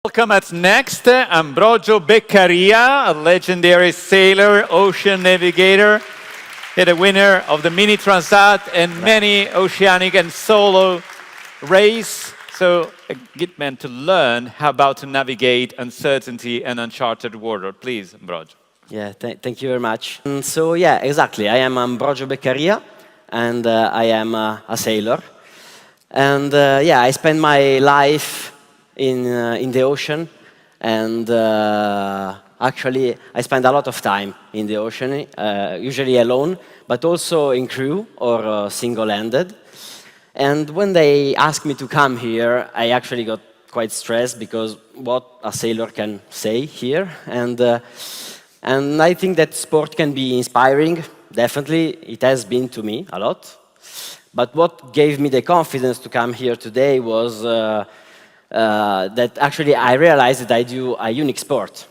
Welcome at next, Ambrogio Beccaria, a legendary sailor, ocean navigator, and a winner of the Mini Transat and many oceanic and solo race. So a good man to learn how about to navigate uncertainty and uncharted water. Please, Ambrogio. Yeah, thank you very much. Exactly. I am Ambrogio Beccaria, and I am a sailor. And I spend my life in the ocean, and actually I spend a lot of time in the ocean, usually alone, but also in crew or single-handed. And when they asked me to come here, I actually got quite stressed because what a sailor can say here, and I think that sport can be inspiring. Definitely, it has been to me a lot. But what gave me the confidence to come here today was that actually I realized that I do a unique sport.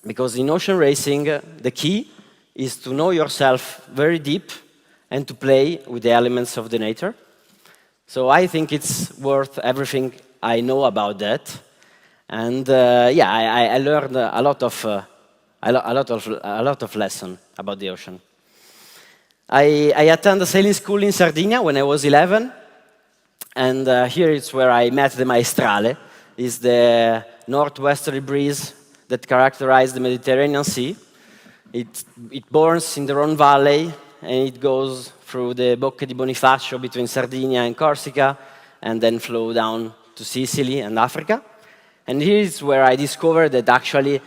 Because in ocean racing, the key is to know yourself very deep and to play with the elements of the nature. So I think it's worth everything I know about that. And I learned a lot of lesson about the ocean. I attended sailing school in Sardinia when I was 11, and here is where I met the maestrale. It's the northwesterly breeze that characterizes the Mediterranean Sea. It burns in the Rhone Valley, and it goes through the Bocche di Bonifacio between Sardinia and Corsica, and then flow down to Sicily and Africa. And here is where I discovered that actually,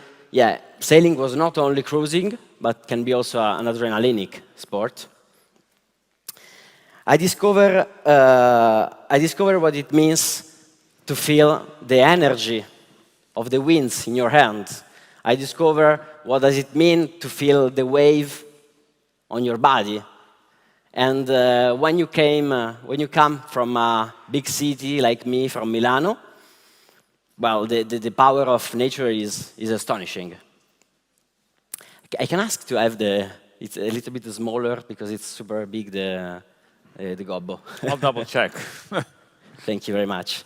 sailing was not only cruising, but can be also an adrenalinic sport. I discovered what it means to feel the energy of the winds in your hands. I discovered what does it mean to feel the wave on your body. And when you come from a big city like me, from Milano, well, the power of nature is astonishing. I can ask to have it's a little bit smaller because it's super big, the gobbo. I'll double check. Thank you very much.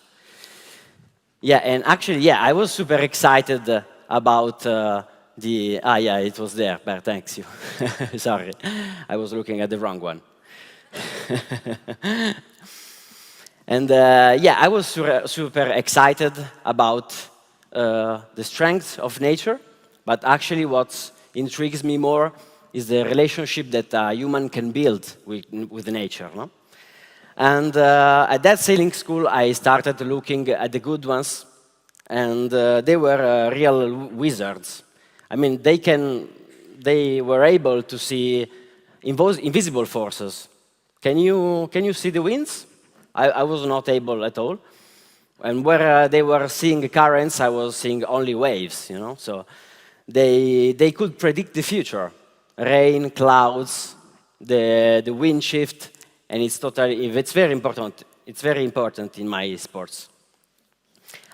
Yeah, and actually, I was super excited about it was there, but thanks you. Sorry, I was looking at the wrong one. And I was super excited about the strength of nature, but actually what intrigues me more is the relationship that a human can build with nature. No? And at that sailing school, I started looking at the good ones, and they were real wizards. I mean, they were able to see invisible forces. Can you see the winds? I was not able at all. And where they were seeing currents, I was seeing only waves, you know. So they could predict the future. Rain, clouds, the wind shift, and it's very important. It's very important in my sports.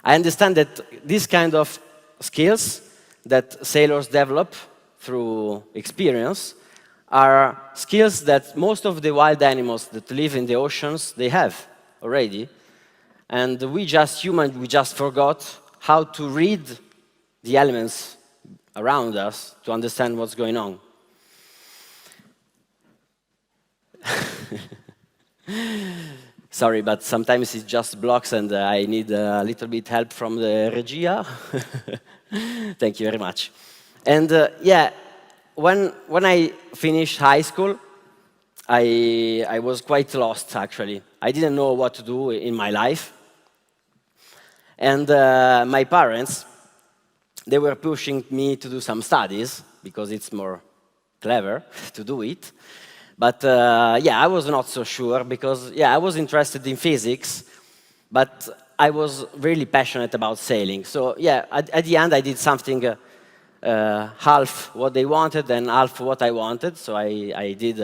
I understand that these kind of skills that sailors develop through experience are skills that most of the wild animals that live in the oceans, they have already. And we just forgot how to read the elements around us to understand what's going on. Sorry, but sometimes it just blocks and I need a little bit help from the regia. Thank you very much. And when I finished high school, I was quite lost, actually. I didn't know what to do in my life. And my parents, they were pushing me to do some studies, because it's more clever to do it. But I was not so sure, because I was interested in physics, but I was really passionate about sailing. So at the end I did something half what they wanted and half what I wanted. So I did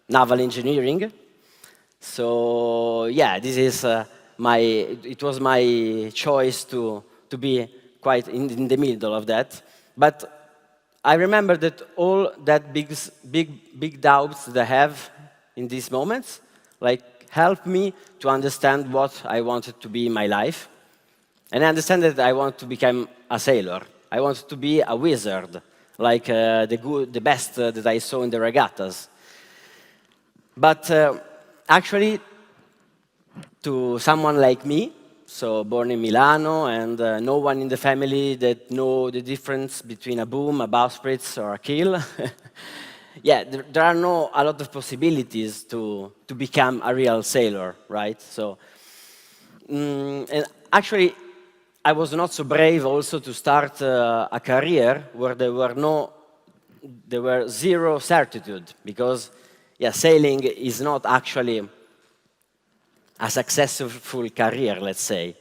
naval engineering. So this is it was my choice to be quite in the middle of that. But I remember that all that big doubts that I have in these moments, like, helped me to understand what I wanted to be in my life. And I understand that I want to become a sailor. I want to be a wizard, like the best that I saw in the regattas. But actually, to someone like me, so born in Milano, and no one in the family that know the difference between a boom, a bowsprit, or a keel. Yeah, there are no a lot of possibilities to become a real sailor, right? So, and actually, I was not so brave also to start a career where there were zero certitude, because yeah, sailing is not actually a successful career, let's say.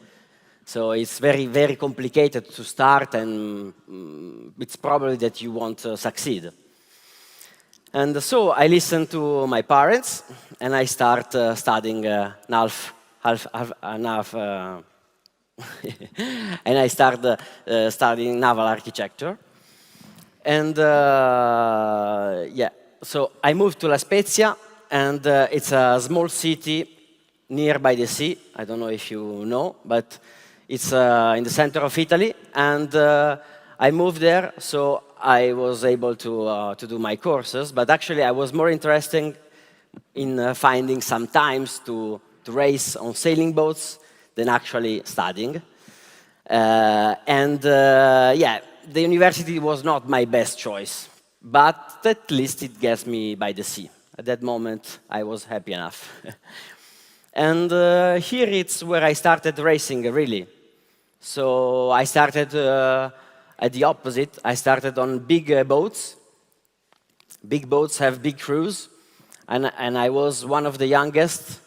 So it's very, very complicated to start, and it's probably that you won't succeed. And so I listened to my parents, and I start studying and I started studying naval architecture. And yeah, so I moved to La Spezia, and it's a small city nearby the sea. I don't know if you know, but it's in the center of Italy. And I moved there, so I was able to do my courses. But actually, I was more interested in finding some times to race on sailing boats than actually studying. Yeah, the university was not my best choice, but at least it gets me by the sea. At that moment, I was happy enough. And here it's where I started racing, really. So I started at the opposite. I started on big boats. Big boats have big crews, and I was one of the youngest,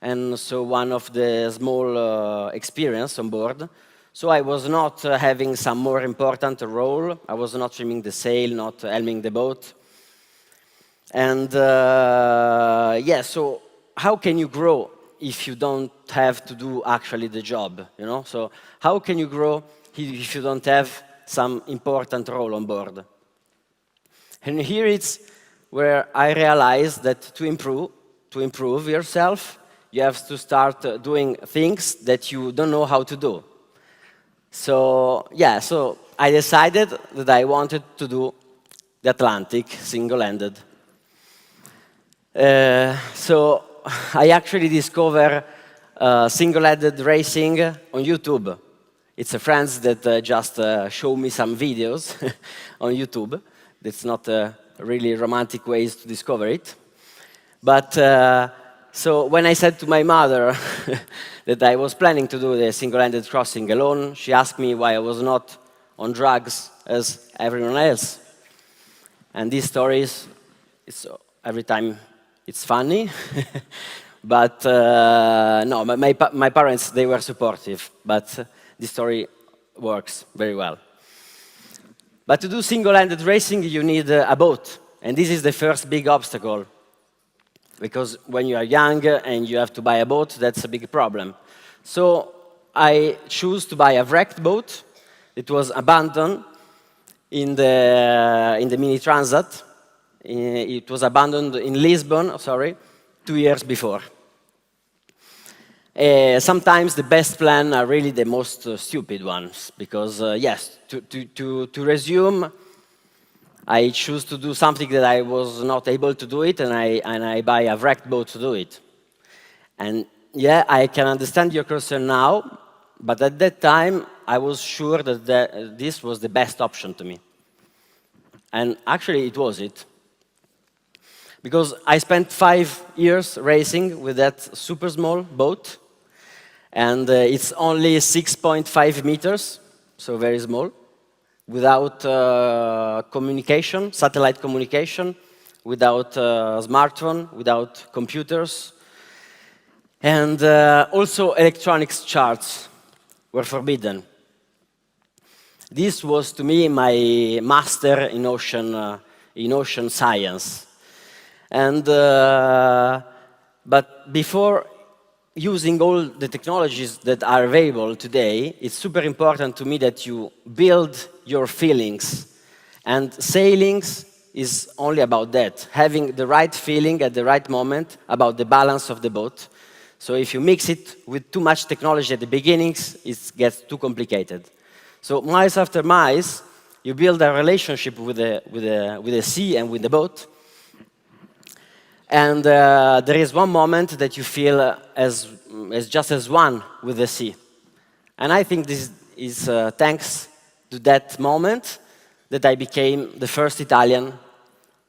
and so one of the small experience on board. So I was not having some more important role. I was not trimming the sail, not helming the boat. And yeah, so how can you grow if you don't have to do actually the job, you know? So how can you grow if you don't have some important role on board? And here it's where I realized that to improve yourself, you have to start doing things that you don't know how to do. So yeah, so I decided that I wanted to do the Atlantic single-handed. So I actually discovered single-handed racing on YouTube. It's a friend that just showed me some videos on YouTube. That's not really romantic ways to discover it. But so when I said to my mother that I was planning to do the single-handed crossing alone, she asked me why I was not on drugs as everyone else. And these stories, every time it's funny, but no, my parents, they were supportive, but this story works very well. But to do single-handed racing, you need a boat, and this is the first big obstacle. Because when you are young and you have to buy a boat, that's a big problem. So I chose to buy a wrecked boat. It was abandoned in the Mini Transat. It was abandoned in Lisbon, 2 years before. Sometimes the best plans are really the most stupid ones, because yes, to resume, I choose to do something that I was not able to do it, and I buy a wrecked boat to do it. And yeah, I can understand your concern now, but at that time, I was sure that this was the best option to me. And actually, it was it. Because I spent 5 years racing with that super small boat, and it's only 6.5 meters, so very small, without communication, satellite communication, without smartphone, without computers. And also electronics charts were forbidden. This was, to me, my master in ocean science. And, but before using all the technologies that are available today, it's super important to me that you build your feelings. And sailing is only about that, having the right feeling at the right moment about the balance of the boat. So if you mix it with too much technology at the beginnings, it gets too complicated. So miles after miles, you build a relationship with the sea and with the boat. And there is one moment that you feel as just as one with the sea. And I think this is thanks to that moment that I became the first Italian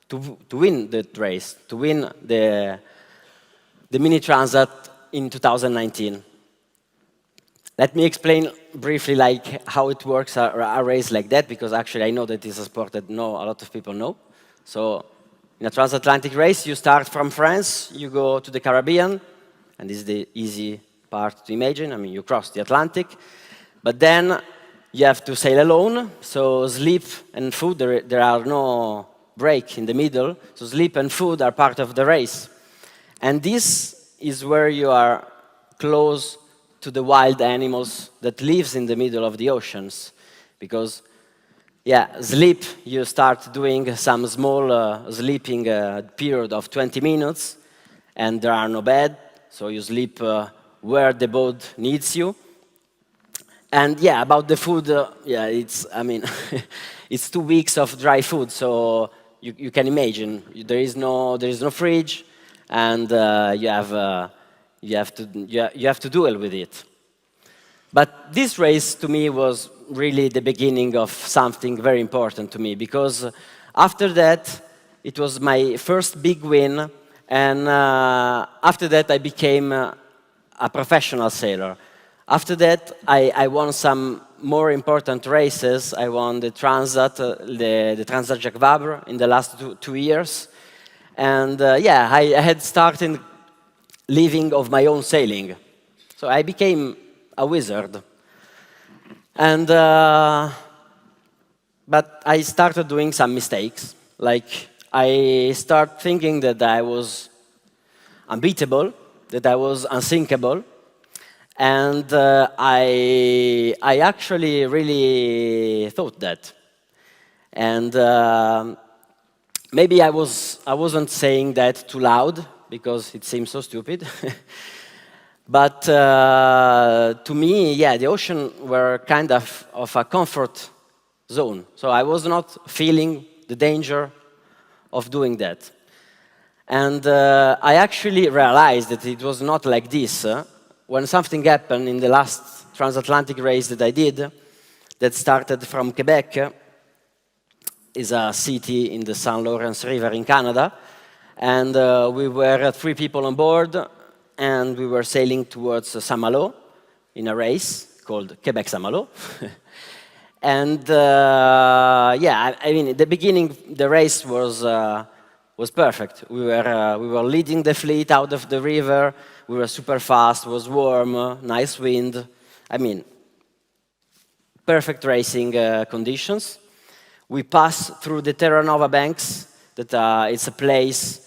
to win that race, to win the Mini Transat in 2019. Let me explain briefly how it works, a race like that, because actually I know that it's a sport that a lot of people know. So in a transatlantic race, you start from France, you go to the Caribbean, and this is the easy part to imagine. I mean, you cross the Atlantic, but then you have to sail alone, so sleep and food, there are no break in the middle, so sleep and food are part of the race. And this is where you are close to the wild animals that lives in the middle of the oceans. Because, sleep, you start doing some small sleeping period of 20 minutes, and there are no bed, so you sleep where the boat needs you. And about the food, it's, I mean, it's 2 weeks of dry food, so you can imagine there is no fridge, and you have to deal with it. But this race to me was really the beginning of something very important to me, because after that it was my first big win, and after that I became a professional sailor. After that, I won some more important races. I won the Transat, the Transat Jacques Vabre in the last 2 years. And I had started living of my own sailing. So I became a wizard. And, but I started doing some mistakes. Like, I started thinking that I was unbeatable, that I was unsinkable. And I actually really thought that. And maybe I wasn't saying that too loud, because it seems so stupid. But to me, the ocean were kind of a comfort zone. So I was not feeling the danger of doing that. And I actually realized that it was not like this. When something happened in the last transatlantic race that I did, that started from Quebec, is a city in the St. Lawrence River in Canada, and we were 3 people on board, and we were sailing towards Saint-Malo in a race called Quebec Saint-Malo. And I mean, at the beginning, the race was perfect. We were leading the fleet out of the river. We were super fast, it was warm, nice wind. I mean, perfect racing conditions. We passed through the Terra Nova Banks, that it's a place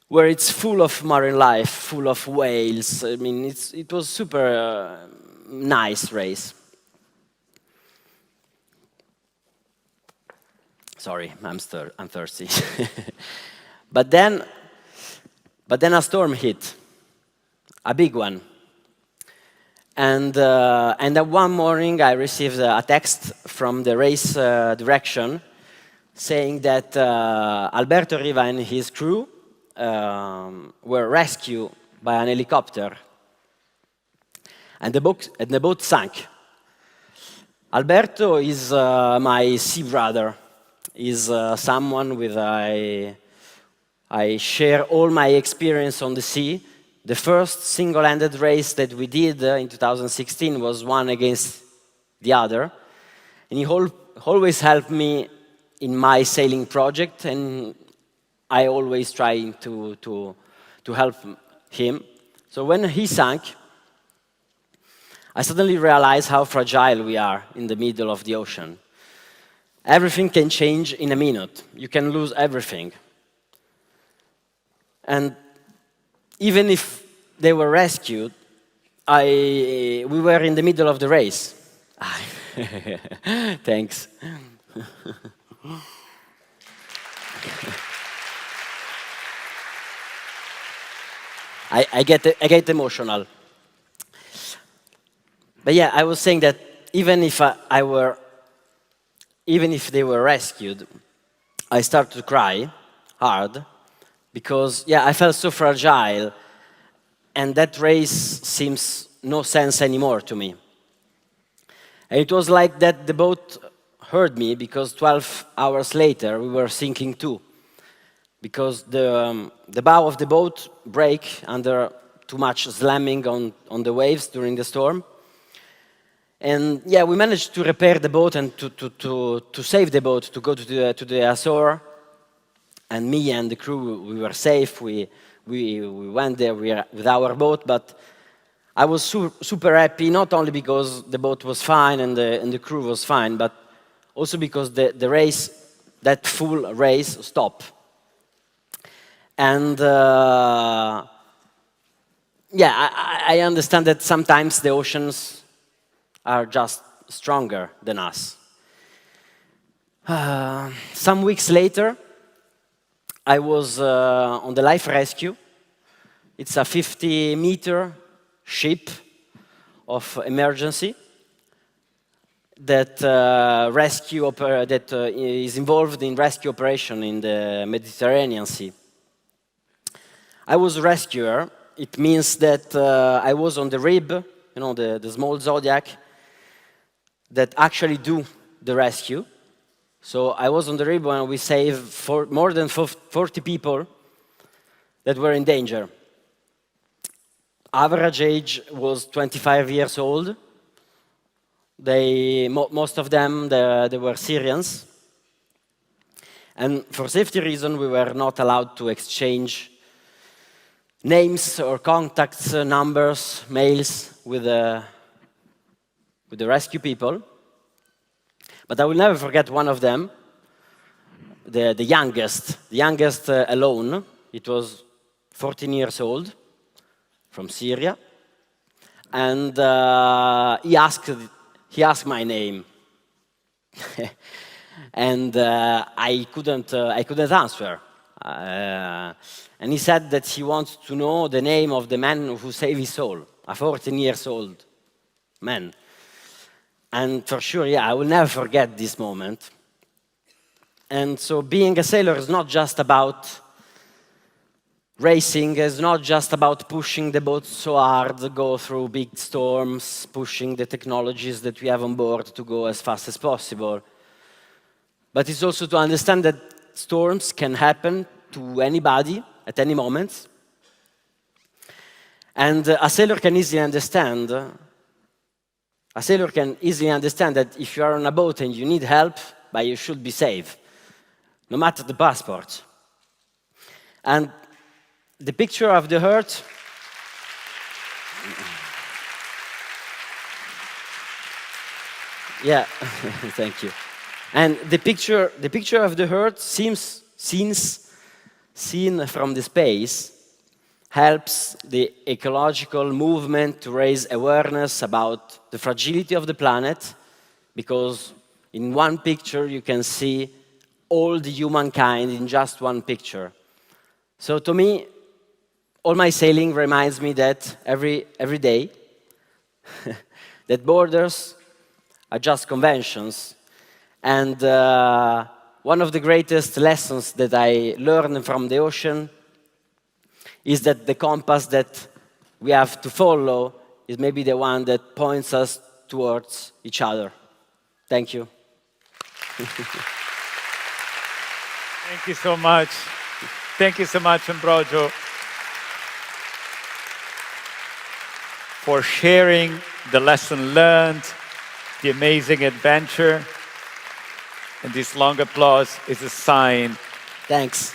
where it's full of marine life, full of whales. I mean, it was super nice race. Sorry, I'm thirsty. But then a storm hit. A big one. And one morning I received a text from the race direction saying that Alberto Riva and his crew were rescued by an helicopter. And the boat sank. Alberto is my sea brother. He's someone with I share all my experience on the sea. The first single-handed race that we did in 2016 was one against the other. And he always helped me in my sailing project, and I always try to help him. So when he sank, I suddenly realized how fragile we are in the middle of the ocean. Everything can change in a minute. You can lose everything. And even if they were rescued, we were in the middle of the race. Thanks. I get emotional. But yeah, I was saying that even if even if they were rescued, I started to cry hard because yeah, I felt so fragile, and that race seems no sense anymore to me. And it was like that the boat heard me because 12 hours later we were sinking too, because the bow of the boat break under too much slamming on the waves during the storm. And yeah, we managed to repair the boat and to save the boat, to go to the Azores. And me and the crew, we were safe. We went there with our boat, but I was super happy, not only because the boat was fine and the crew was fine, but also because the race, that full race, stopped. And yeah, I understand that sometimes the oceans are just stronger than us. Some weeks later, I was on the life rescue. It's a 50-meter ship of emergency that is involved in rescue operation in the Mediterranean Sea. I was a rescuer. It means that I was on the RIB, you know, the small Zodiac that actually do the rescue. So I was on the RIB when we saved more than 40 people that were in danger. Average age was 25 years old. Most of them, they were Syrians. And for safety reasons, we were not allowed to exchange names or contacts, numbers, mails with the rescue people. But I will never forget one of them, the youngest alone. It was 14 years old, from Syria. And he asked my name. And I couldn't answer. And he said that he wants to know the name of the man who saved his soul, a 14 years old man. And for sure, yeah, I will never forget this moment. And so being a sailor is not just about racing, it's not just about pushing the boat so hard, go through big storms, pushing the technologies that we have on board to go as fast as possible. But it's also to understand that storms can happen to anybody at any moment. And a sailor can easily understand that if you are on a boat and you need help, but you should be safe, no matter the passport. And the picture of the hurt, yeah, thank you. And the picture of the hurt seen from the space helps the ecological movement to raise awareness about the fragility of the planet, because in one picture you can see all the humankind in just one picture. So to me, all my sailing reminds me that every day that borders are just conventions. And one of the greatest lessons that I learned from the ocean is that the compass that we have to follow is maybe the one that points us towards each other. Thank you. Thank you so much. Thank you so much, Ambrogio, for sharing the lesson learned, the amazing adventure. And this long applause is a sign. Thanks.